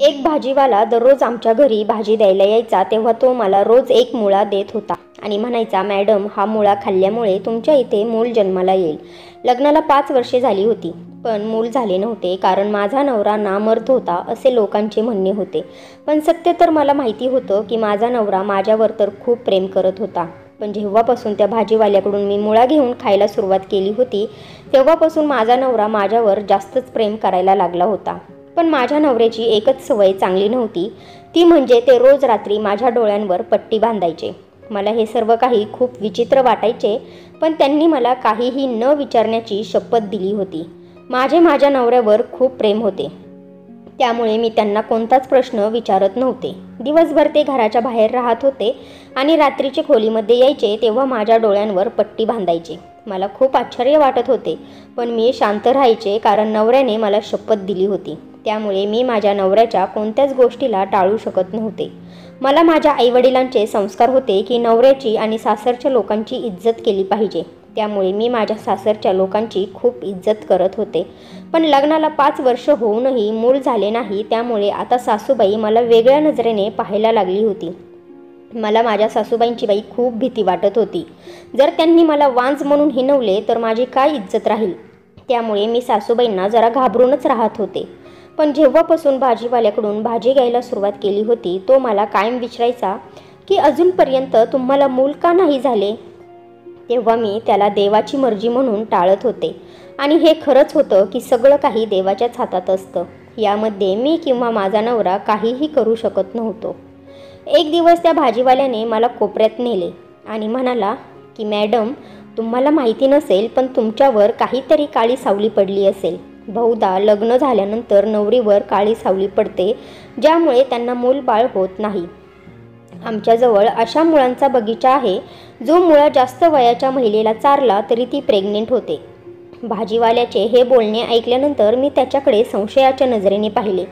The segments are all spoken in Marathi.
एक भाजीवाला दररोज आमच्या घरी भाजी द्यायला यायचा, तेव्हा तो मला रोज एक मुळा देत होता आणि म्हणायचा, मॅडम, हा मुळा खाल्ल्यामुळे तुमच्या इथे मूल जन्माला येईल. लग्नाला 5 वर्षे झाली होती, पण मूल झाले नव्हते, कारण माझा नवरा नामर्द होता असे लोकांचे म्हणणे होते. पण सत्य तर मला माहिती होतं की माझा नवरा माझ्यावर तर खूप प्रेम करत होता. पण जेव्हापासून त्या भाजीवाल्याकडून मी मुळा घेऊन खायला सुरुवात केली होती, तेव्हापासून माझा नवरा माझ्यावर जास्तच प्रेम करायला लागला होता. पण माझ्या नवऱ्याची एकच सवय चांगली नव्हती, ती म्हणजे ते रोज रात्री माझ्या डोळ्यांवर पट्टी बांधायचे. मला हे सर्व काही खूप विचित्र वाटायचे, पण त्यांनी मला काहीही न विचारण्याची शपथ दिली होती. माझ्या नवऱ्यावर खूप प्रेम होते, त्यामुळे मी त्यांना कोणताच प्रश्न विचारत नव्हते. दिवसभर ते घराच्या बाहेर राहत होते आणि रात्रीचे खोलीमध्ये यायचे तेव्हा माझ्या डोळ्यांवर पट्टी बांधायचे. मला खूप आश्चर्य वाटत होते, पण मी शांत राहायचे, कारण नवऱ्याने मला शपथ दिली होती. त्यामुळे मी माझ्या नवऱ्याच्या कोणत्याच गोष्टीला टाळू शकत नव्हते. मला माझ्या आईवडिलांचे संस्कार होते की नवऱ्याची आणि सासरच्या लोकांची इज्जत केली पाहिजे. त्यामुळे मी माझ्या सासरच्या लोकांची खूप इज्जत करत होते. पण लग्नाला 5 वर्ष होऊनही मूल झाले नाही, त्यामुळे आता सासूबाई मला वेगळ्या नजरेने पाहायला लागली होती. मला माझ्या सासूबाईंची खूप भीती वाटत होती. जर त्यांनी मला वांज म्हणून हिणवले तर माझी काय इज्जत राहील. त्यामुळे मी सासूबाईंना जरा घाबरूनच राहत होते. पण जेव्हापासून भाजीवाल्याकडून भाजी घ्यायला सुरुवात केली होती, तो मला कायम विचारायचा की अजूनपर्यंत तुम्हाला मूल का नाही झाले. तेव्हा मी त्याला देवाची मर्जी म्हणून टाळत होते. आणि हे खरंच होतं की सगळं काही देवाच्याच हातात असतं. यामध्ये मी किंवा माझा नवरा काहीही करू शकत नव्हतो. एक दिवस त्या भाजीवाल्याने मला कोपऱ्यात नेले आणि म्हणाला की मॅडम, तुम्हाला माहिती नसेल, पण तुमच्यावर काहीतरी काळी सावली पडली असेल. बहुधा लग्न झाल्यानंतर नवरीवर काळी सावली पडते, ज्यामुळे त्यांना मूलबाळ होत नाही. आमच्याजवळ अशा मुळांचा बगीचा आहे, जो मुळा जास्त वयाच्या महिलेला चारला तरी ती प्रेग्नेंट होते. भाजीवाल्याचे हे बोलणे ऐकल्यानंतर मी त्याच्याकडे संशयाच्या नजरेने पाहिले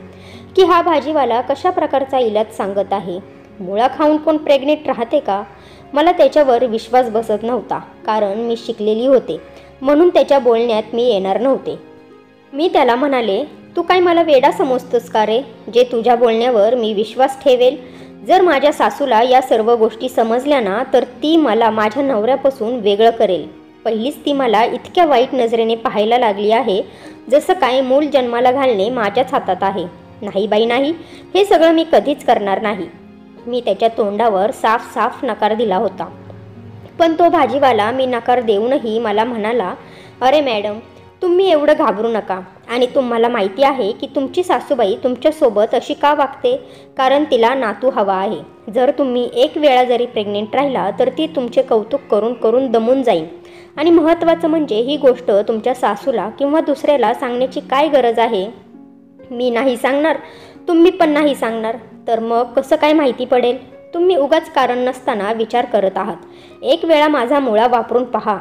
की हा भाजीवाला कशा प्रकारचा इलाज सांगत आहे. मुळा खाऊन कोण प्रेग्नेंट राहते का? मला त्याच्यावर विश्वास बसत नव्हता, कारण मी शिकलेली होते, म्हणून त्याच्या बोलण्यात मी येणार नव्हते. मी त्याला म्हणाले, तू काय मला वेडा समजतोस का रे, जे तुझ्या बोलण्यावर मी विश्वास ठेवेल? जर माझ्या सासूला या सर्व गोष्टी समजल्या ना, तर ती मला माझ्या नवऱ्यापासून वेगळं करेल. पहिलीच ती मला इतक्या वाईट नजरेने पाहायला लागली आहे, जसं काय मूल जन्माला घालणे माझ्याच हातात आहे. नाही बाई नाही, हे सगळं मी कधीच करणार नाही. मी त्याच्या तोंडावर साफ नकार दिला होता. पण तो भाजीवाला मी नकार देऊनही मला म्हणाला, अरे मॅडम, तुम्ही एवढं घाबरू नका. आणि तुम्हाला माहिती आहे की तुमची सासूबाई तुमच्यासोबत अशी का वागते? कारण तिला नातू हवा आहे. जर तुम्ही एक वेळा जरी प्रेग्नेंट राहिला तर ती तुमचे कौतुक करून करून दमून जाईल. आणि महत्त्वाचं म्हणजे ही गोष्ट तुमच्या सासूला किंवा दुसऱ्याला सांगण्याची काय गरज आहे? मी नाही सांगणार, तुम्ही पण नाही सांगणार, तर मग कसं काय माहिती पडेल? तुम्ही उगाच कारण नसताना विचार करत आहात. एक वेळा माझा मुळा वापरून पहा.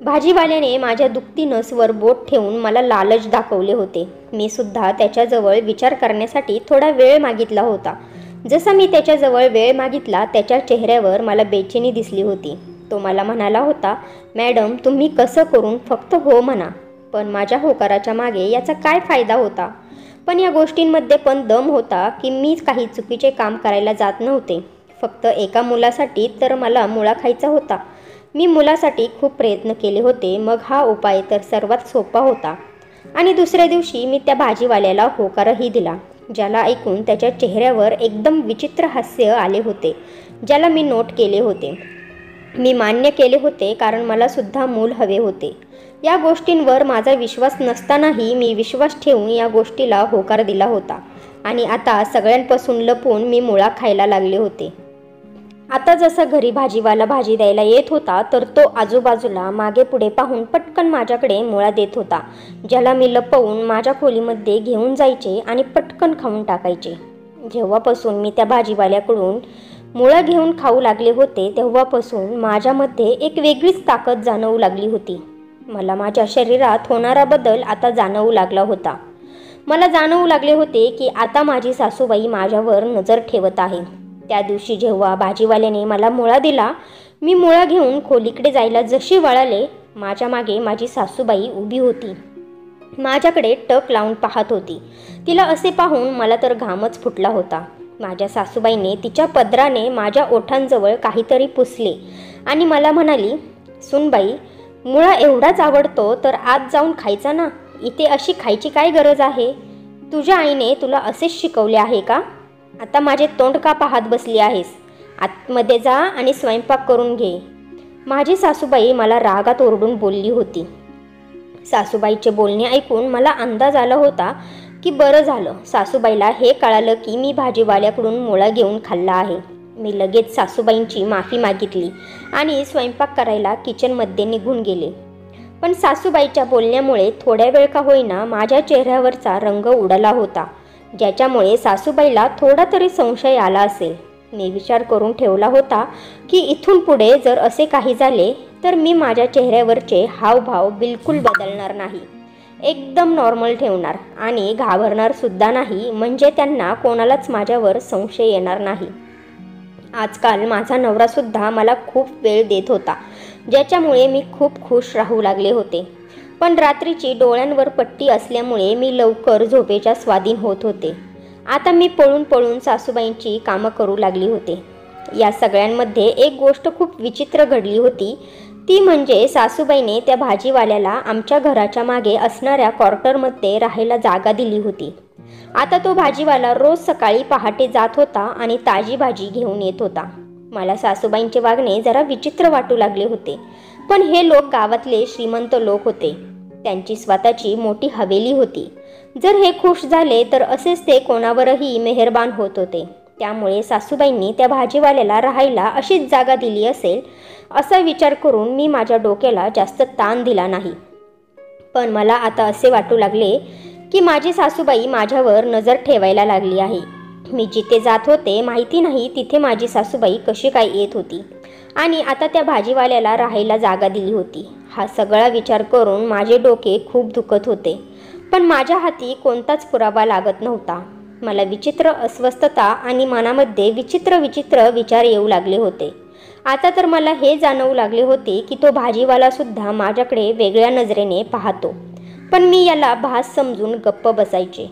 भाजीवाल्याने माझ्या दुखती नसवर बोट ठेवून मला लालच दाखवले होते. मी सुद्धा त्याच्याजवळ विचार करण्यासाठी थोडा वेळ मागितला होता. जसा मी त्याच्याजवळ वेळ मागितला, त्याच्या चेहऱ्यावर मला बेचैनी दिसली होती. तो मला म्हणाला होता, मॅडम, तुम्ही कसं करून फक्त हो म्हणा. पण माझ्या होकाराच्या मागे याचा काय फायदा होता? पण या गोष्टींमध्ये पण दम होता की मी काही चुकीचे काम करायला जात नव्हते. फक्त एका मुलासाठी तर मला मुळा खायचा होता. मी मुलासाठी खूप प्रयत्न केले होते, मग हा उपाय तर सर्वात सोपा होता. आणि दुसऱ्या दिवशी मी त्या भाजीवाल्याला होकारही दिला, ज्याला ऐकून त्याच्या चेहऱ्यावर एकदम विचित्र हास्य आले होते, ज्याला मी नोट केले होते. मी मान्य केले होते, कारण मला सुद्धा मूल हवे होते. या गोष्टींवर माझा विश्वास नसतानाही मी विश्वास ठेवून या गोष्टीला होकार दिला होता. आणि आता सगळ्यांपासून लपून मी मुळा खायला लागले होते. आता जसा घरी भाजीवाला भाजी द्यायला येत होता, तर तो आजूबाजूला मागे पुढे पाहून पटकन माझ्याकडे मुळा देत होता, ज्याला मी लपवून माझ्या खोलीमध्ये घेऊन जायचे आणि पटकन खाऊन टाकायचे. जेव्हापासून मी त्या भाजीवाल्याकडून मुळा घेऊन खाऊ लागले होते, तेव्हापासून माझ्यामध्ये एक वेगळीच ताकद जाणवू लागली होती. मला माझ्या शरीरात होणारा बदल आता जाणवू लागला होता. मला जाणवू लागले होते की आता माझी सासूबाई माझ्यावर नजर ठेवत आहे. त्या दिवशी जेव्हा भाजीवाल्याने मला मुळा दिला, मी मुळा घेऊन खोलीकडे जायला जशी वळाले, माझ्या मागे माझी सासूबाई उभी होती. माझ्याकडे टक लावून पाहत होती. तिला असे पाहून मला तर घामच फुटला होता. माझ्या सासूबाईने तिच्या पदराने माझ्या ओठांजवळ काहीतरी पुसले आणि मला म्हणाली, सुनबाई, मुळा एवढाच आवडतो तर आत जाऊन खायचा ना, इथे अशी खायची काय गरज आहे? तुझ्या आईने तुला असेच शिकवले आहे का? आता माझे तोंड का पाहत बसली आहेस? आतमध्ये जा आणि स्वयंपाक करून घे. माझी सासूबाई मला रागात ओरडून बोलली होती. सासूबाईचे बोलणे ऐकून मला अंदाज आला होता की बरं झालं, सासूबाईला हे कळालं की मी भाजीवाल्याकडून मुळा घेऊन खाल्ला आहे. मी लगेच सासूबाईंची माफी मागितली आणि स्वयंपाक करायला किचनमध्ये निघून गेले. पण सासूबाईच्या बोलण्यामुळे थोड्या वेळ का होईना माझ्या चेहऱ्यावरचा रंग उडाला होता, ज्याच्यामुळे सासूबाईला थोडा तरी संशय आला असेल. मी विचार करून ठेवला होता की इथून पुढे जर असे काही झाले तर मी माझ्या चेहऱ्यावरचे हावभाव बिलकुल बदलणार नाही, एकदम नॉर्मल ठेवणार आणि घाबरणार सुद्धा नाही, म्हणजे त्यांना कोणालाच माझ्यावर संशय येणार नाही. आजकाल माझा नवरासुद्धा मला खूप वेळ देत होता, ज्याच्यामुळे मी खूप खुश राहू लागले होते. पण रात्रीची डोळ्यांवर पट्टी असल्यामुळे मी लवकर झोपेच्या स्वाधीन होत होते. आता मी पळून पळून सासूबाईंची कामं करू लागली होते. या सगळ्यांमध्ये एक गोष्ट खूप विचित्र घडली होती, ती म्हणजे सासूबाईने त्या भाजीवाल्याला आमच्या घराच्या मागे असणाऱ्या क्वार्टरमध्ये राहायला जागा दिली होती. आता तो भाजीवाला रोज सकाळी पहाटे जात होता आणि ताजी भाजी घेऊन येत होता. मला सासूबाईंचे वागणे जरा विचित्र वाटू लागले होते. पण हे लोक गावातले श्रीमंत लोक होते, त्यांची स्वतःची मोठी हवेली होती. जर हे खुश झाले तर असेच ते कोणावरही मेहरबान होत होते. त्यामुळे सासूबाईंनी त्या भाजीवाल्याला राहायला अशीच जागा दिली असेल असा विचार करून मी माझ्या डोक्याला जास्त ताण दिला नाही. पण मला आता असे वाटू लागले की माझी सासूबाई माझ्यावर नजर ठेवायला लागली आहे. मी जिथे जात होते माहिती नाही तिथे माझी सासूबाई कशी काय येत होती आणि आता त्या भाजीवाल्याला राहायला जागा दिली होती. हा सगळा विचार करून माझे डोके खूप दुखत होते, पण माझ्या हाती कोणताच पुरावा लागत नव्हता. मला विचित्र अस्वस्थता आणि मनामध्ये विचित्र विचार येऊ लागले होते. आता तर मला हे जाणवू लागले होते की तो भाजीवालासुद्धा माझ्याकडे वेगळ्या नजरेने पाहतो, पण मी याला भास समजून गप्प बसायचे.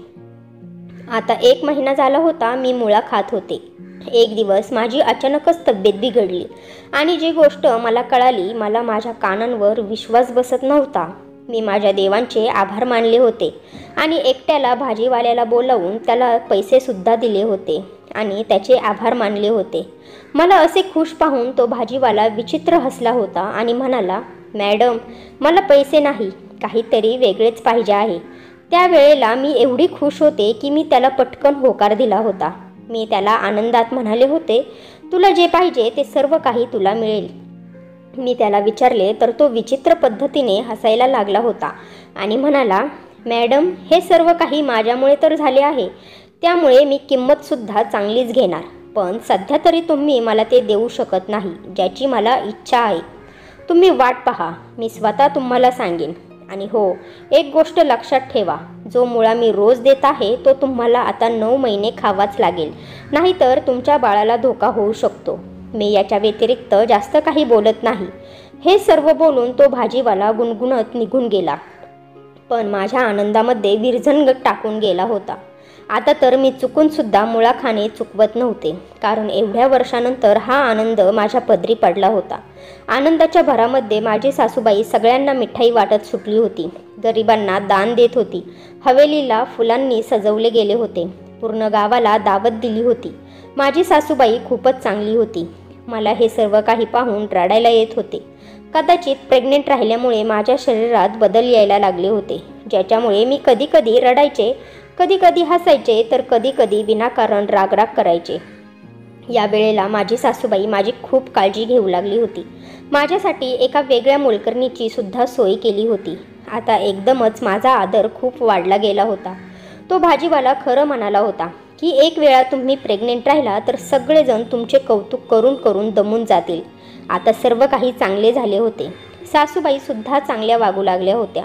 आता 1 महिना झाला होता मी मुळा खात होते. एक दिवस माझी अचानकच तब्येत बिघडली आणि जी गोष्ट मला कळाली, मला माझ्या कानांवर विश्वास बसत नव्हता. मी माझ्या देवांचे आभार मानले होते आणि एकट्याला भाजीवाल्याला बोलावून त्याला पैसेसुद्धा दिले होते आणि त्याचे आभार मानले होते. मला असे खुश पाहून तो भाजीवाला विचित्र हसला होता आणि म्हणाला, मॅडम, मला पैसे नाही, काहीतरी वेगळेच पाहिजे आहे. त्यावेळेला मी एवढी खुश होते की मी त्याला पटकन होकार दिला होता. मी त्याला आनंदात म्हणाले होते, तुला जे पाहिजे ते सर्व काही तुला मिळेल. मी त्याला विचारले तर तो विचित्र पद्धतीने हसायला लागला होता आणि म्हणाला, मॅडम, हे सर्व काही माझ्यामुळे तर झाले आहे, त्यामुळे मी किंमतसुद्धा चांगलीच घेणार. पण सध्या तरी तुम्ही मला ते देऊ शकत नाही, ज्याची मला इच्छा आहे. तुम्ही वाट पहा, मी स्वतः तुम्हाला सांगेन. आणि हो, एक गोष्ट लक्षात ठेवा, जो मुळा मी रोज देत आहे तो तुम्हाला आता 9 महिने खावाच लागेल, नाहीतर तुमच्या बाळाला धोका होऊ शकतो. मी याच्या व्यतिरिक्त जास्त काही बोलत नाही. हे सर्व बोलून तो भाजीवाला गुणगुणत निघून गेला. पण माझ्या आनंदामध्ये विरजण टाकून गेला होता. आता तर मी चुकूनसुद्धा मुळा खाणे चुकवत नव्हते, कारण एवढ्या वर्षानंतर हा आनंद माझ्या पदरी पडला होता. आनंदाच्या भरामध्ये माझी सासूबाई सगळ्यांना मिठाई वाटत सुटली होती, गरिबांना दान देत होती, हवेलीला फुलांनी सजवले गेले होते, पूर्ण गावाला दावत दिली होती. माझी सासूबाई खूपच चांगली होती. मला हे सर्व काही पाहून रडायला येत होते. कदाचित प्रेग्नेंट राहिल्यामुळे माझ्या शरीरात बदल यायला लागले होते, ज्याच्यामुळे मी कधी कधी रडायचे, कधी कधी हसायचे, तर कधी कधी विनाकारण रागराग करायचे. या वेळेला माझी सासूबाई माझी खूप काळजी घेऊ लागली होती. माझ्यासाठी एका वेगळ्या मोलकरणीची सुद्धा सोय केली होती. आता एकदमच माझा आदर खूप वाढला गेला होता. तो भाजीवाला खरं म्हणाला होता की एक वेळा तुम्ही प्रेग्नेंट राहिला तर सगळेजण तुमचे कौतुक करून करून दमून जातील. आता सर्व काही चांगले झाले होते. सासूबाईसुद्धा चांगल्या वागू लागल्या होत्या.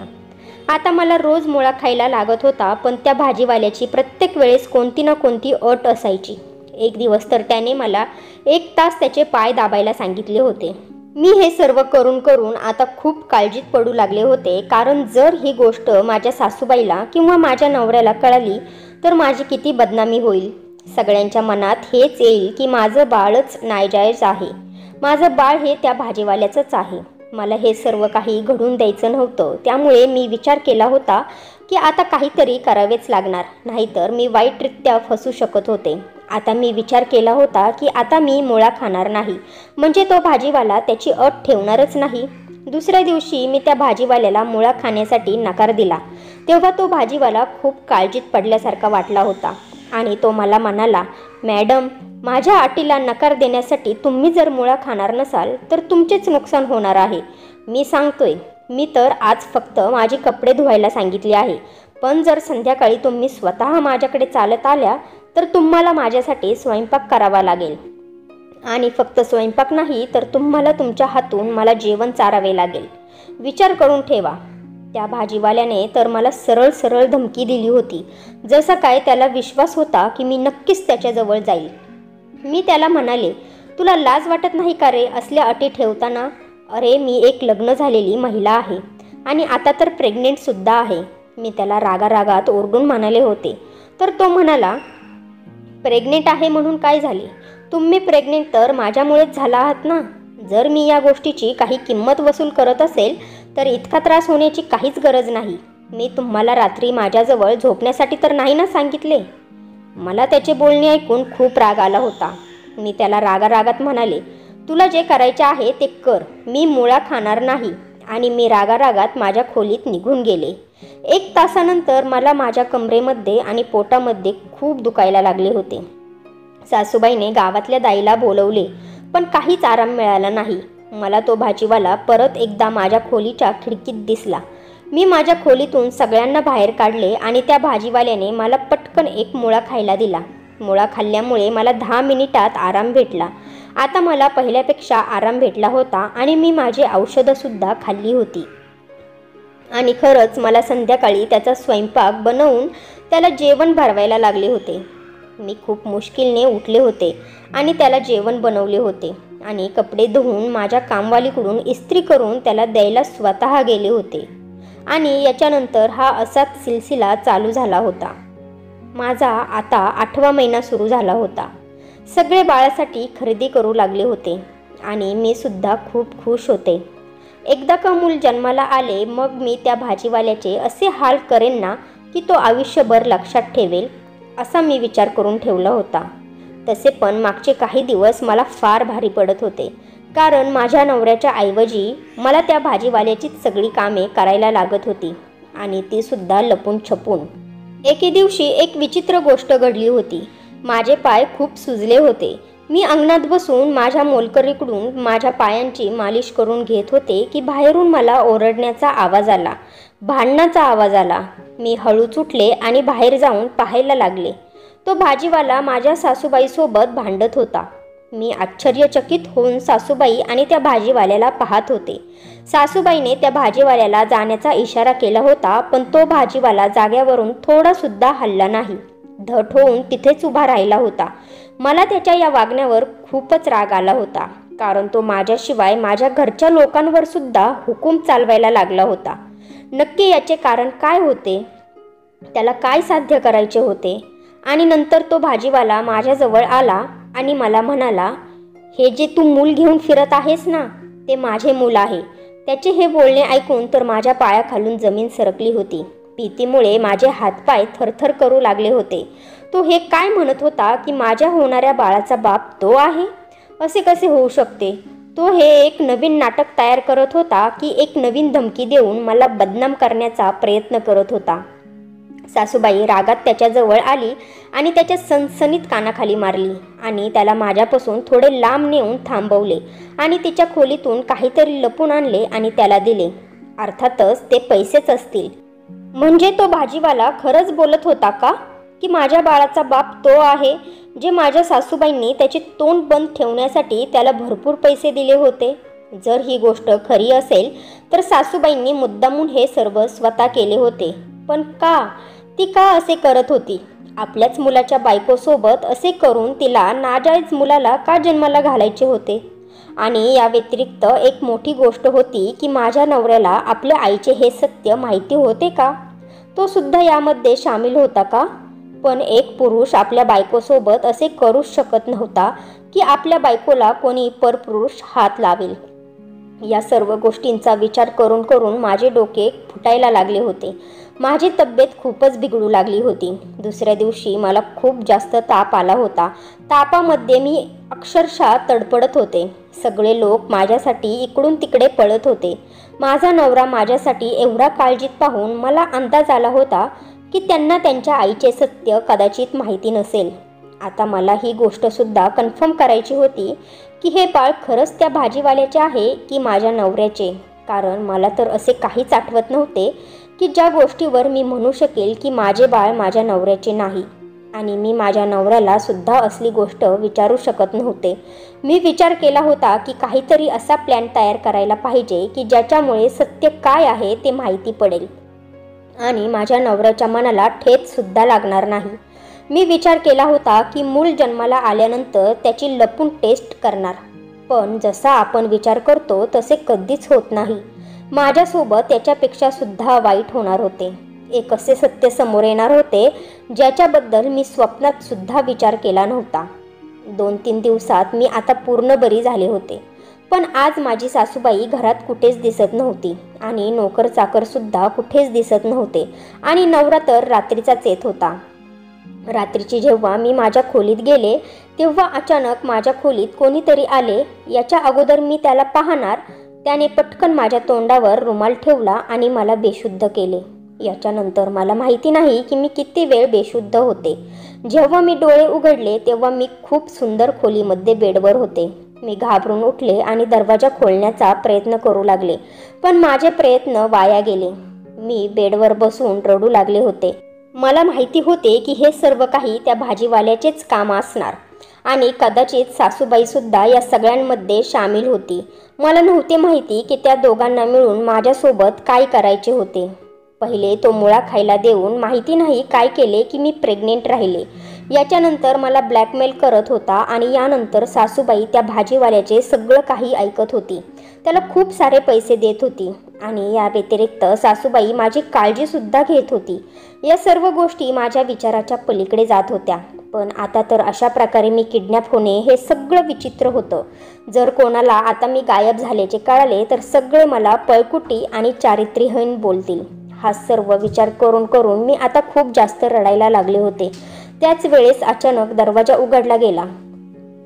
आता मला रोज मुळा खायला लागत होता, पण त्या भाजीवाल्याची प्रत्येक वेळेस कोणती ना कोणती अट असायची. एक दिवस तर त्याने मला 1 तास त्याचे पाय दाबायला सांगितले होते. मी हे सर्व करून करून आता खूप काळजीत पडू लागले होते, कारण जर ही गोष्ट माझ्या सासूबाईला किंवा माझ्या नवऱ्याला कळाली तर माझी किती बदनामी होईल. सगळ्यांच्या मनात हेच येईल की माझं बाळच नाजायज आहे, माझं बाळ हे त्या भाजीवाल्याचंच आहे. मला हे सर्व काही घडून द्यायचं नव्हतं. त्यामुळे मी विचार केला होता की आता काहीतरी करावेच लागणार, नाहीतर मी वाईटरित्या फसू शकत होते. आता मी विचार केला होता की आता मी मुळा खाणार नाही, म्हणजे तो भाजीवाला त्याची अट ठेवणारच नाही. दुसऱ्या दिवशी मी त्या भाजीवाल्याला मुळा खाण्यासाठी नकार दिला. तेव्हा तो भाजीवाला खूप काळजीत पडल्यासारखा वाटला होता आणि तो मला म्हणाला, मॅडम, माझ्या अटीला नकार देण्यासाठी तुम्ही जर मुळा खाणार नसाल तर तुमचेच नुकसान होणार आहे. मी सांगतोय, मी तर आज फक्त माझी कपडे धुवायला सांगितले आहे, पण जर संध्याकाळी तुम्ही स्वतः माझ्याकडे चालत आल्या तर तुम्हाला माझ्यासाठी स्वयंपाक करावा लागेल. आणि फक्त स्वयंपाक नाही तर तुम्हाला तुमच्या हातून मला जेवण चारावे लागेल. विचार करून ठेवा. त्या भाजीवाल्याने तर मला सरळ सरळ धमकी दिली होती. जसा काय त्याला विश्वास होता की मी नक्कीच त्याच्याजवळ जाईल. मी त्याला म्हणाले, तुला लाज वाटत नाही का रे असल्या अटी ठेवताना? अरे, मी एक लग्न झालेली महिला आहे आणि आता तर प्रेग्नेंटसुद्धा आहे. मी त्याला रागारागात ओरडून म्हणाले होते. तर तो म्हणाला, प्रेग्नेंट आहे म्हणून काय झाले? तुम्ही प्रेग्नेंट तर माझ्यामुळेच झाला आहात ना. जर मी या गोष्टीची काही किंमत वसूल करत असेल तर इतका त्रास होण्याची काहीच गरज नाही. मी तुम्हाला रात्री माझ्याजवळ झोपण्यासाठी तर नाही ना सांगितले. मला त्याचे बोलणे ऐकून खूप राग आला होता. मी त्याला रागारागात म्हणाले, तुला जे करायचे आहे ते कर, मी मुळा खाणार नाही. आणि मी रागारागात माझ्या खोलीत निघून गेले. 1 तासानंतर मला माझ्या कमरेमध्ये आणि पोटामध्ये खूप दुखायला लागले होते. सासूबाईने गावातल्या दाईला बोलवले, पण काहीच आराम मिळाला नाही. मला तो भाजीवाला परत एकदा माझ्या खोलीच्या खिडकीत दिसला. मी माझ्या खोलीतून सगळ्यांना बाहेर काढले आणि त्या भाजीवाल्याने मला पटकन एक मुळा खायला दिला. मुळा खाल्ल्यामुळे मला 10 मिनिटात आराम भेटला. आता मला पहिल्यापेक्षा आराम भेटला होता आणि मी माझी औषधंसुद्धा खाल्ली होती. आणि खरंच मला संध्याकाळी त्याचा स्वयंपाक बनवून त्याला जेवण भरवायला लागले होते. मी खूप मुश्किलने उठले होते आणि त्याला जेवण बनवले होते आणि कपडे धुवून माझ्या कामवालीकडून इस्त्री करून त्याला द्यायला स्वतः गेले होते. आणि याच्यानंतर हा असाच सिलसिला चालू झाला होता. माझा आता 8वा महिना सुरू झाला होता. सगळे बाळासाठी खरेदी करू लागले होते आणि मी सुद्धा खूप खुश होते. एकदा का मूल जन्माला आले मग मी त्या भाजीवाल्याचे असे हाल करेन ना की तो आयुष्यभर लक्षात ठेवेल, असा मी विचार करून ठेवला होता. तसे पण मागचे काही दिवस मला फार भारी पडत होते, कारण माझ्या नवऱ्याच्या ऐवजी मला त्या भाजीवाल्याचीच सगळी कामे करायला लागत होती आणि ती सुद्धा लपून छपून. एके दिवशी एक विचित्र गोष्ट घडली होती. माझे पाय खूप सुजले होते. मी अंगणात बसून माझ्या मोलकरीकडून माझ्या पायांची मालिश करून घेत होते की बाहेरून मला ओरडण्याचा आवाज आला, भांडणाचा आवाज आला. मी हळूच उठले आणि बाहेर जाऊन पाहायला लागले. तो भाजीवाला माझ्या सासूबाईसोबत भांडत होता. मी आश्चर्यचकित होऊन सासूबाई आणि त्या भाजीवाल्याला पाहत होते. सासूबाईने त्या भाजीवाल्याला जाण्याचा इशारा केला होता, पण तो भाजीवाला जाग्यावरून थोडासुद्धा हलला नाही. धट होऊन तिथेच उभा राहिला होता. मला त्याच्या या वागण्यावर खूपच राग आला होता, कारण तो माझ्याशिवाय माझ्या घरच्या लोकांवर सुद्धा हुकूम चालवायला लागला होता. नक्की याचे कारण काय होते? त्याला काय साध्य करायचे होते? आणि नंतर तो भाजीवाला माझ्याजवळ आला आणि मला म्हणाला, हे जे तू मूल घेऊन फिरत आहेस ना, ते माझे मूल आहे. त्याचे हे बोलणे ऐकून तर माझ्या पायाखालून जमीन सरकली होती. भीतीमुळे माझे हातपाय थरथर करू लागले होते. तो हे काय म्हणत होता की माझ्या होणाऱ्या बाळाचा बाप तो आहे? असे कसे होऊ शकते? तो हे एक नवीन नाटक तयार करत होता की एक नवीन धमकी देऊन मला बदनाम करण्याचा प्रयत्न करत होता? सासूबाई रागात त्याच्याजवळ आली आणि त्याच्या सणसणीत कानाखाली मारली आणि त्याला माझ्यापासून थोडे लांब नेऊन थांबवले आणि तिच्या खोलीतून काहीतरी लपून आणले आणि त्याला दिले. अर्थातच ते पैसेच असतील. म्हणजे तो भाजीवाला खरंच बोलत होता का की माझ्या बाळाचा बाप तो आहे, जे माझ्या सासूबाईंनी त्याचे तोंड बंद ठेवण्यासाठी त्याला भरपूर पैसे दिले होते? जर ही गोष्ट खरी असेल तर सासूबाईंनी मुद्दामून हे सर्व स्वतः केले होते. पण का? ती का असे करत होती? आपल्याच मुलाच्या बायकोसोबत असे करून तिला नाजायज मुलाला का जन्माला घालायचे होते? आणि या व्यतिरिक्त एक मोठी गोष्ट होती की माझ्या नवऱ्याला आपल्या आईचे हे सत्य माहिती होते का? तो सुद्धा यामध्ये सामील होता का? पण एक पुरुष आपल्या बायकोसोबत असे करूच शकत नव्हता की आपल्या बायकोला कोणी परपुरुष हात लावेल. या सर्व गोष्टींचा विचार करून करून माझे डोके फुटायला लागले होते. माझी तब्येत खूपच बिघडू लागली होती. दुसऱ्या दिवशी मला खूप जास्त ताप आला होता. तापामध्ये मी अक्षरशः तडफडत होते. सगळे लोक माझ्यासाठी इकडून तिकडे पळत होते. माझा नवरा माझ्यासाठी एवढा काळजीत पाहून मला अंदाज आला होता की त्यांना त्यांच्या आईचे सत्य कदाचित माहिती नसेल. आता मला ही गोष्टसुद्धा कन्फर्म करायची होती की हे बाळ खरंच त्या भाजीवाल्याचे आहे की माझ्या नवऱ्याचे. कारण मला तर असे काहीच आठवत नव्हते की ज्या गोष्टीवर मी म्हणू शकेल की माझे बाळ माझ्या नवऱ्याचे नाही. आणि मी माझ्या नवऱ्याला सुद्धा असली गोष्ट विचारू शकत नव्हते. मी विचार केला होता की काहीतरी असा प्लॅन तयार करायला पाहिजे की ज्याच्यामुळे सत्य काय आहे ते माहिती पडेल आणि माझ्या नवऱ्याच्या मनाला ठेचसुद्धा लागणार नाही. मी विचार केला होता की मूल जन्माला आल्यानंतर त्याची लपून टेस्ट करणार. पण जसा आपण विचार करतो तसे कधीच होत नाही. माझ्यासोबत त्याच्यापेक्षा सुद्धा वाईट होणार होते. एक असे सत्य समोर येणार होते ज्याच्याबद्दल मी स्वप्नात सुद्धा विचार केला नव्हता. 2-3 दिवसात मी आता पूर्ण बरी झाले होते. पण आज माझी सासूबाई घरात कुठेच दिसत नव्हती आणि नोकर चाकरसुद्धा कुठेच दिसत नव्हते आणि नवरा तर रात्रीचाच येत होता. रात्रीची जेव्हा मी माझ्या खोलीत गेले तेव्हा अचानक माझ्या खोलीत कोणीतरी आले. याच्या अगोदर मी त्याला पाहणार त्याने पटकन माझ्या तोंडावर रुमाल ठेवला आणि मला बेशुद्ध केले. याच्यानंतर मला माहिती नाही की मी किती वेळ बेशुद्ध होते. जेव्हा मी डोळे उघडले तेव्हा मी खूप सुंदर खोलीमध्ये बेडवर होते. मी घाबरून उठले आणि दरवाजा खोलण्याचा प्रयत्न करू लागले. पण माझे प्रयत्न वाया गेले. मी बेडवर बसून रडू लागले होते. मला माहिती होते की हे सर्व काही त्या भाजीवाल्याचेच काम असणार आणि कदाचित सासूबाईसुद्धा या सगळ्यांमध्ये सामील होती. मला नव्हते माहिती की त्या दोघांना मिळून माझ्यासोबत काय करायचे होते. पहिले तो मुळा खायला देऊन माहिती नाही काय केले की मी प्रेग्नेंट राहिले. याच्यानंतर मला ब्लॅकमेल करत होता आणि यानंतर सासूबाई त्या भाजीवाल्याचे सगळं काही ऐकत होती. त्याला खूप सारे पैसे देत होती आणि या व्यतिरिक्त सासूबाई माझी काळजीसुद्धा घेत होती. या सर्व गोष्टी माझ्या विचाराच्या पलीकडे जात होत्या. पण आता तर अशा प्रकारे मी किडनॅप होणे हे सगळं विचित्र होतं. जर कोणाला आता मी गायब झाल्याचे कळाले तर सगळे मला पळकुटी आणि चारित्र्यहीन बोलतील. हा सर्व विचार करून करून मी आता खूप जास्त रडायला लागले होते. त्याच वेळेस अचानक दरवाजा उघडला गेला.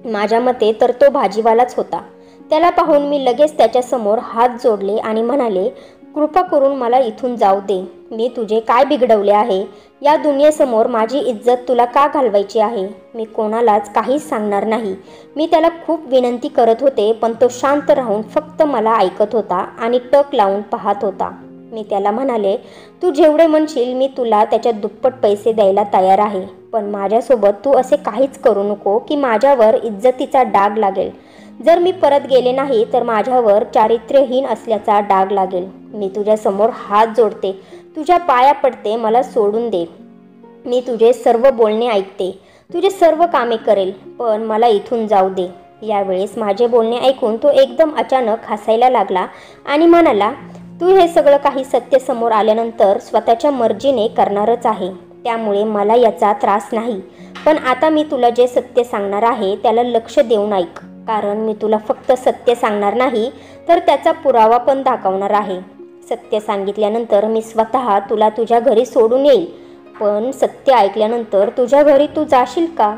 माझ्या मते तर तो भाजीवालाच होता. त्याला पाहून मी लगेच त्याच्यासमोर हात जोडले आणि म्हणाले, कृपा करून मला इथून जाऊ दे. मी तुझे काय बिघडवले आहे? या दुनियेसमोर माझी इज्जत तुला का घालवायची आहे? मी कोणालाच काहीच सांगणार नाही. मी त्याला खूप विनंती करत होते पण तो शांत राहून फक्त मला ऐकत होता आणि टक लावून पाहत होता. मी त्याला म्हणाले, तू जेवढे म्हणशील मी तुला त्याच्या दुप्पट पैसे द्यायला तयार आहे. पण माझ्यासोबत तू असे काहीच करू नको की माझ्यावर इज्जतीचा डाग लागेल. जर मी परत गेले नाही तर माझ्यावर चारित्र्यहीन असल्याचा डाग लागेल. मी तुझ्यासमोर हात जोडते, तुझ्या पाया पडते, मला सोडून दे. मी तुझे सर्व बोलणे ऐकते, तुझे सर्व कामे करेल, पण मला इथून जाऊ दे. यावेळेस माझे बोलणे ऐकून तो एकदम अचानक हसायला लागला आणि म्हणाला, तू हे सगळं काही सत्य समोर आल्यानंतर स्वतःच्या मर्जीने करणारच आहे. त्यामुळे मला याचा त्रास नाही. पण आता मी तुला जे सत्य सांगणार आहे त्याला लक्ष देऊन ऐक. कारण मी तुला फक्त सत्य सांगणार नाही तर त्याचा पुरावा पण दाखवणार आहे. सत्य सांगितल्यानंतर मी स्वतः तुला तुझ्या घरी सोडून येईल. पण सत्य ऐकल्यानंतर तुझ्या घरी तू जाशील का?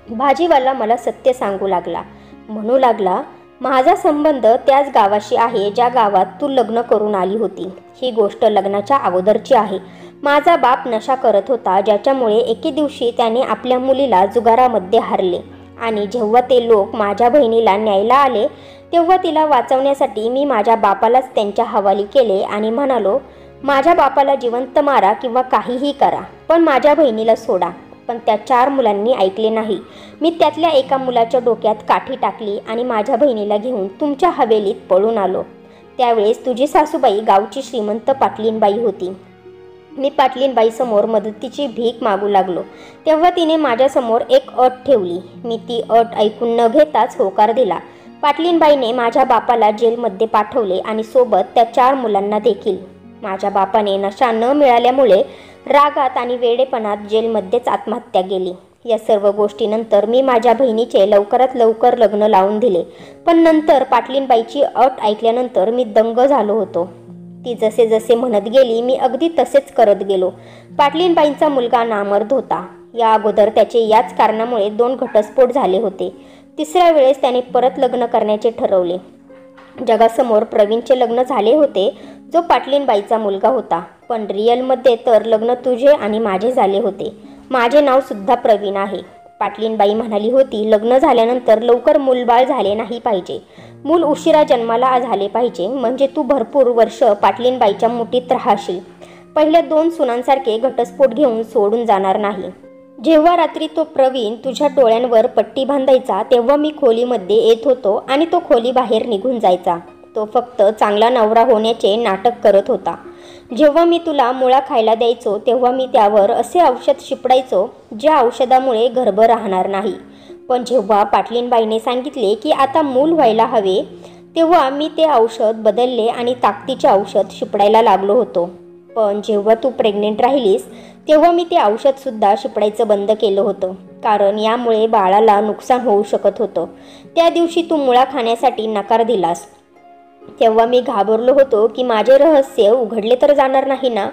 भाजीवाला मला सत्य सांगू लागला. म्हणू लागला, माझा संबंध त्याच गावाशी आहे ज्या गावात तू लग्न करून आली होती. ही गोष्ट लग्नाच्या अगोदरची आहे. माझा बाप नशा करत होता ज्याच्यामुळे एके दिवशी त्याने आपल्या मुलीला जुगारामध्ये हारले आणि जेव्हा ते लोक माझ्या बहिणीला न्यायला आले तेव्हा तिला वाचवण्यासाठी मी माझ्या बापालाच त्यांच्या हवाली केले आणि म्हणालो, माझ्या बापाला जिवंत मारा किंवा काहीही करा पण माझ्या बहिणीला सोडा. पण त्या 4 मुलांनी ऐकले नाही. मी त्यातल्या एका मुलाच्या डोक्यात काठी टाकली आणि माझ्या बहिणीला घेऊन तुमच्या हवेलीत पळून आलो. त्यावेळेस तुझी सासूबाई गावची श्रीमंत पाटलीनबाई होती. मी पाटलीनबाईसमोर मदतीची भीक मागू लागलो तेव्हा तिने माझ्यासमोर एक अट ठेवली. मी ती अट ऐकून न घेताच होकार दिला. पाटलीनबाईने माझ्या बापाला जेलमध्ये पाठवले आणि सोबत त्या 4 मुलांना देखील. माझ्या बापाने नशा न मिळाल्यामुळे रागात आणि वेडेपणात जेलमध्येच आत्महत्या केली. या सर्व गोष्टीनंतर मी माझ्या बहिणीचे लवकरात लवकर लग्न लावून दिले. पण नंतर पाटलीनबाईची अट ऐकल्यानंतर मी दंग झालो होतो. ती जसे जसे म्हणत गेली मी अगदी तसेच करत गेलो. पाटलीनबाईंचा मुलगा नामर्द होता. या अगोदर त्याचे याच कारणामुळे 2 घटस्फोट झाले होते. तिसऱ्या वेळेस त्याने परत लग्न करण्याचे ठरवले. जगासमोर प्रवीणचे लग्न झाले होते, जो पाटलीनबाईचा मुलगा होता. पण रिअलमध्ये तर लग्न तुझे आणि माझे झाले होते. माझे नाव सुद्धा प्रवीण आहे. पाटलीनबाई म्हणाली होती, लग्न झाल्यानंतर लवकर मूलबाळ झाले नाही पाहिजे. मूल उशिरा जन्माला झाले पाहिजे, म्हणजे तू भरपूर वर्ष पाटलीनबाईच्या मुठीत राहशील. पहिल्या 2 सुनांसारखे घटस्फोट घेऊन सोडून जाणार नाही. जेव्हा रात्री तो प्रवीण तुझ्या डोळ्यांवर पट्टी बांधायचा तेव्हा मी खोलीमध्ये येत होतो आणि तो खोली बाहेर निघून जायचा. तो फक्त चांगला नवरा होण्याचे नाटक करत होता. जेव्हा मी तुला मुळा खायला द्यायचो तेव्हा मी त्यावर असे औषध शिपडायचो ज्या औषधामुळे गर्भ राहणार नाही. पण जेव्हा पाटलीनबाईने सांगितले की आता मूल व्हायला हवे तेव्हा मी ते औषध बदलले आणि ताकदीचे औषध शिपडायला लागलो होतो. पण जेव्हा तू प्रेग्नेंट राहिलीस तेव्हा मी ते औषधसुद्धा शिपडायचं बंद केलं होतं, कारण यामुळे बाळाला नुकसान होऊ शकत होतं. त्या दिवशी तू मुळा खाण्यासाठी नकार दिलास तेव्हा मी घाबरलो होतो की माझे रहस्य उघडले तर जाणार नाही ना.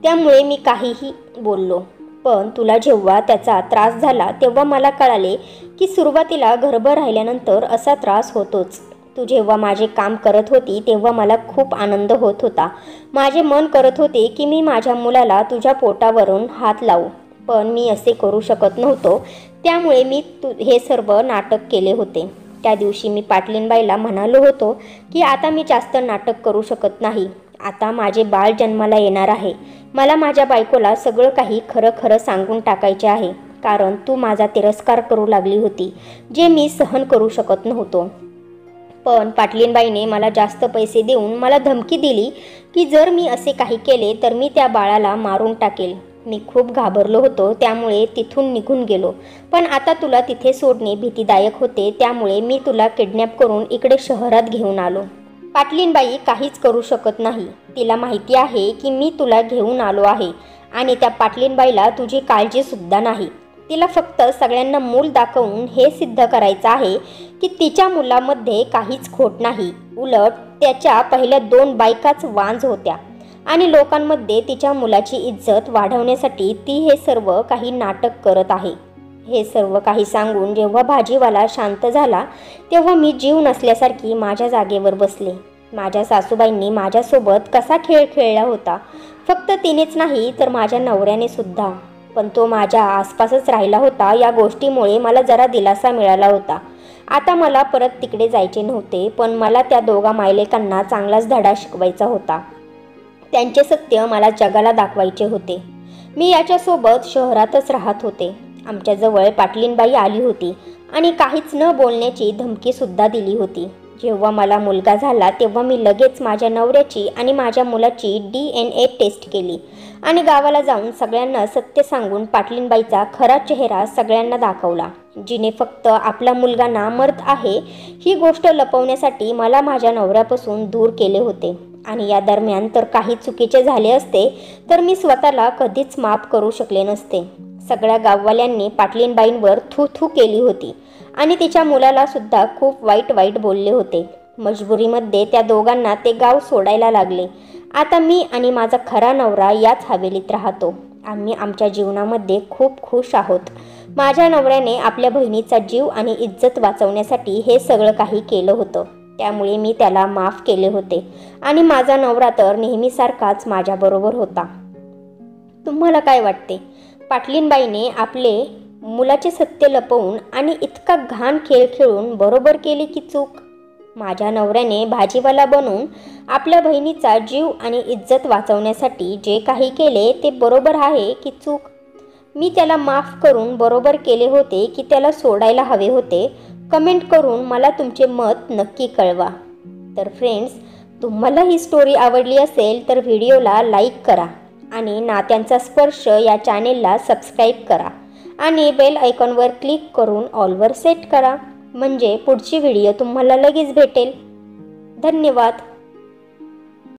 त्यामुळे मी काहीही बोललो. पण तुला जेव्हा त्याचा त्रास झाला तेव्हा मला कळाले की सुरुवातीला गर्भ राहिल्यानंतर असा त्रास होतोच. तू जेव्हा माझे काम करत होती तेव्हा मला खूप आनंद होत होता. माझे मन करत होते की मी माझ्या मुलाला तुझ्या पोटावरून हात लावू, पण मी असे करू शकत नव्हतो. त्यामुळे मी हे सर्व नाटक केले होते. त्या दिवशी मी पाटलीनबाईला म्हणालो होतो की आता मी जास्त नाटक करू शकत नाही. आता माझे बाळ जन्माला येणार आहे. मला माझ्या बायकोला सगळं काही खरं खरं सांगून टाकायचे आहे, कारण तू माझा तिरस्कार करू लागली होती, जे मी सहन करू शकत नव्हतो. पण पाटलीनबाईने मला जास्त पैसे देऊन मला धमकी दिली की जर मी असे काही केले तर मी त्या बाळाला मारून टाकेल. मी खूप घाबरलो होतो, त्यामुळे तिथून निघून गेलो. पण आता तुला तिथे सोडणे भीतीदायक होते, त्यामुळे मी तुला किडनॅप करून इकडे शहरात घेऊन आलो. पाटलीनबाई काहीच करू शकत नाही. तिला माहिती आहे की मी तुला घेऊन आलो आहे आणि त्या पाटलीनबाईला तुझी काळजीसुद्धा नाही. तिला फक्त सगळ्यांना मूल दाखवून हे सिद्ध करायचं आहे की तिच्या मुलामध्ये काहीच खोट नाही. उलट त्याच्या पहिल्या 2 बायकाच वांज होत्या आणि लोकांमध्ये तिच्या मुलाची इज्जत वाढवण्यासाठी ती हे सर्व काही नाटक करत आहे. हे सर्व काही सांगून जेव्हा भाजीवाला शांत झाला तेव्हा मी जीव नसल्यासारखी माझ्या जागेवर बसले. माझ्या सासूबाईंनी माझ्यासोबत कसा खेळ खेळला होता, फक्त तिनेच नाही तर माझ्या नवऱ्याने सुद्धा. पण तो माझ्या आसपासच राहिला होता. या गोष्टीमुळे मला जरा दिलासा मिळाला होता. आता मला परत तिकडे जायचे नव्हते, पण मला त्या 2 मायलेकांना चांगलाच धडा शिकवायचा होता. त्यांचे सत्य मला जगाला दाखवायचे होते. मी याच्यासोबत शहरातच राहत होते. आमच्याजवळ पाटलीनबाई आली होती आणि काहीच न बोलण्याची धमकीसुद्धा दिली होती. जेव्हा मला मुलगा झाला तेव्हा मी लगेच माझ्या नवऱ्याची आणि माझ्या मुलाची DNA टेस्ट केली आणि गावाला जाऊन सगळ्यांना सत्य सांगून पाटलीनबाईचा खरा चेहरा सगळ्यांना दाखवला, जिने फक्त आपला मुलगा नामर्द आहे ही गोष्ट लपवण्यासाठी मला माझ्या नवऱ्यापासून दूर केले होते. आणि या दरम्यान तर काही चुकीचे झाले असते तर मी स्वतःला कधीच माफ करू शकले नसते. सगळ्या गाववाल्यांनी पाटलीनबाईंवर थू थू केली होती आणि तिच्या मुलाला सुद्धा खूप वाईट बोलले होते. मजबुरीमध्ये त्या दोघांना ते गाव सोडायला लागले. आता मी आणि माझा खरा नवरा याच हवेलीत राहतो. आम्ही आमच्या जीवनामध्ये खूप खुश आहोत. माझ्या नवऱ्याने आपल्या बहिणीचा जीव आणि इज्जत वाचवण्यासाठी हे सगळं काही केलं होतं, त्यामुळे मी त्याला माफ केले होते आणि माझा नवरा तर नेहमीसारखाच माझ्याबरोबर होता. तुम्हाला काय वाटते? पाटलीनबाईने आपले मुलाचे सत्य लपवून आणि इतका घाण खेळ खेळून बरोबर केले की चूक? माझ्या नवऱ्याने भाजीवाला बनून आपल्या बहिणीचा जीव आणि इज्जत वाचवण्यासाठी जे काही केले ते बरोबर आहे की चूक? मी त्याला माफ करून बरोबर केले होते की त्याला सोडायला हवे होते? कमेंट करून मला तुमचे मत नक्की कळवा. तर फ्रेंड्स, तुम्हाला ही स्टोरी आवडली असेल तर व्हिडिओला लाईक करा आणि नात्यांचा स्पर्श या चॅनेलला सबस्क्राईब करा आणि बेल आयकॉनवर क्लिक करून ऑलवर सेट करा, म्हणजे पुढची व्हिडिओ तुम्हाला लगेच भेटेल. धन्यवाद.